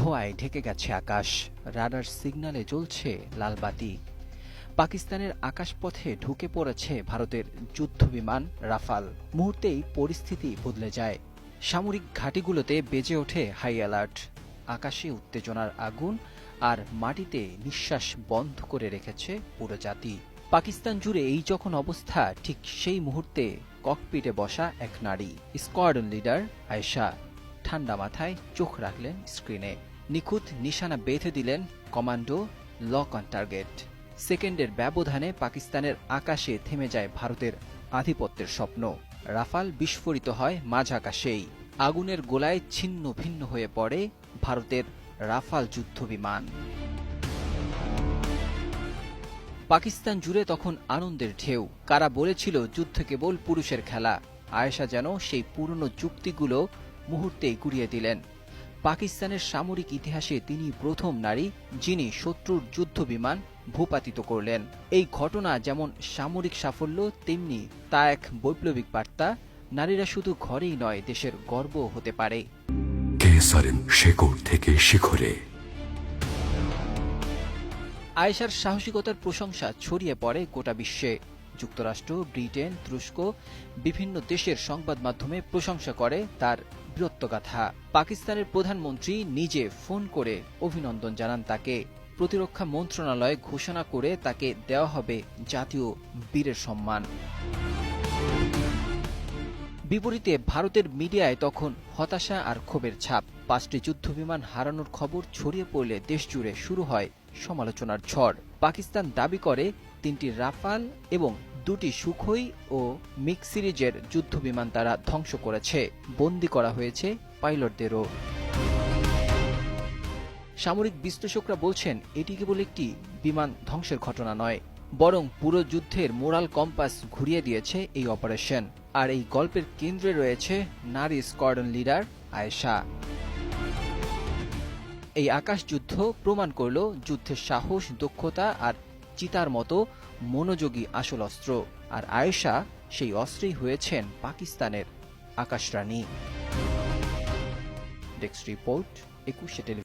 ধোঁয়ায় ঢেকে গেছে আকাশ, রাডার সিগন্যালে জ্বলছে লাল বাতি। পাকিস্তানের আকাশপথে ঢুকে পড়েছে ভারতের যুদ্ধবিমান রাফাল। মুহূর্তেই পরিস্থিতি বদলে যায়। সামরিক ঘাঁটিগুলোতে বেজে ওঠে হাই অ্যালার্ট। আকাশে উত্তেজনার আগুন, আর মাটিতে নিঃশ্বাস বন্ধ করে রেখেছে পুরো জাতি। পাকিস্তান জুড়ে এই যখন অবস্থা, ঠিক সেই মুহূর্তে ককপিটে বসা এক নারী, স্কোয়াড্রন লিডার আয়েশা, ঠান্ডা মাথায় চোখ রাখলেন স্ক্রিনে। নিখুঁত নিশানা বেঁধে দিলেন কমান্ডো, লক অন টার্গেট। সেকেন্ডের ব্যবধানে পাকিস্তানের আকাশে থেমে যায় ভারতের আধিপত্যের স্বপ্ন। রাফাল বিস্ফোরিত হয় মাঝ আকাশেই। আগুনের গোলায় ছিন্ন ভিন্ন হয়ে পড়ে ভারতের রাফাল যুদ্ধবিমান। পাকিস্তান জুড়ে তখন আনন্দের ঢেউ। কারা বলেছিল যুদ্ধ কেবল পুরুষের খেলা, আয়েশা যেন সেই পুরনো যুক্তিগুলো মুহূর্তেই গুড়িয়ে দিলেন। পাকিস্তানের সামরিক ইতিহাসে তিনি প্রথম নারী যিনি শত্রুর যুদ্ধবিমান ভূপাতিত করলেন। এই ঘটনা যেমন সামরিক সাফল্য, তেমনি তা এক বৈপ্লবিক বার্তা। নারীরা শুধু ঘরেই নয়, দেশের গর্ব হতে পারে। থেকে শিখরে আয়েশার সাহসিকতার প্রশংসা ছড়িয়ে পড়ে গোটা বিশ্বে। যুক্তরাষ্ট্র, ব্রিটেন, তুরস্ক, বিভিন্ন দেশের সংবাদ মাধ্যমে প্রশংসা করে তার বীরত্বগাথা। পাকিস্তানের প্রধানমন্ত্রী নিজে ফোন করে অভিনন্দন জানান তাকে। প্রতিরক্ষা মন্ত্রণালয় ঘোষণা করে তাকে দেওয়া হবে জাতীয় বীরের সম্মান। বিপরীতে ভারতের মিডিয়ায় তখন হতাশা আর ক্ষোভের ছাপ। 5টি যুদ্ধবিমান হারানোর খবর ছড়িয়ে পড়লে দেশজুড়ে শুরু হয় সমালোচনার ঝড়। পাকিস্তান দাবি করে 3টি রাফাল এবং 2টি সুখোই ও মিগ সিরিজের যুদ্ধবিমান তারা ধ্বংস করেছে। বন্দী করা হয়েছে পাইলটদেরও। সামরিক বিশ্লেষকরা বলছেন, এটি কেবল একটি বিমান ধ্বংসের ঘটনা নয়, বরং পুরো যুদ্ধের মোরাল কম্পাস ঘুরিয়ে দিয়েছে এই অপারেশন। আর এই গল্পের কেন্দ্রে রয়েছে নারী স্কোয়াড্রন লিডার আয়েশা। এই আকাশযুদ্ধ প্রমাণ করল যুদ্ধের সাহস, দক্ষতা আর চিতার মতো মনোযোগী আসল অস্ত্র। আর আয়েশা সেই অস্ত্রেই হয়েছেন পাকিস্তানের আকাশরানী। ডেস্ক রিপোর্ট, 21শে টেলিভিশন।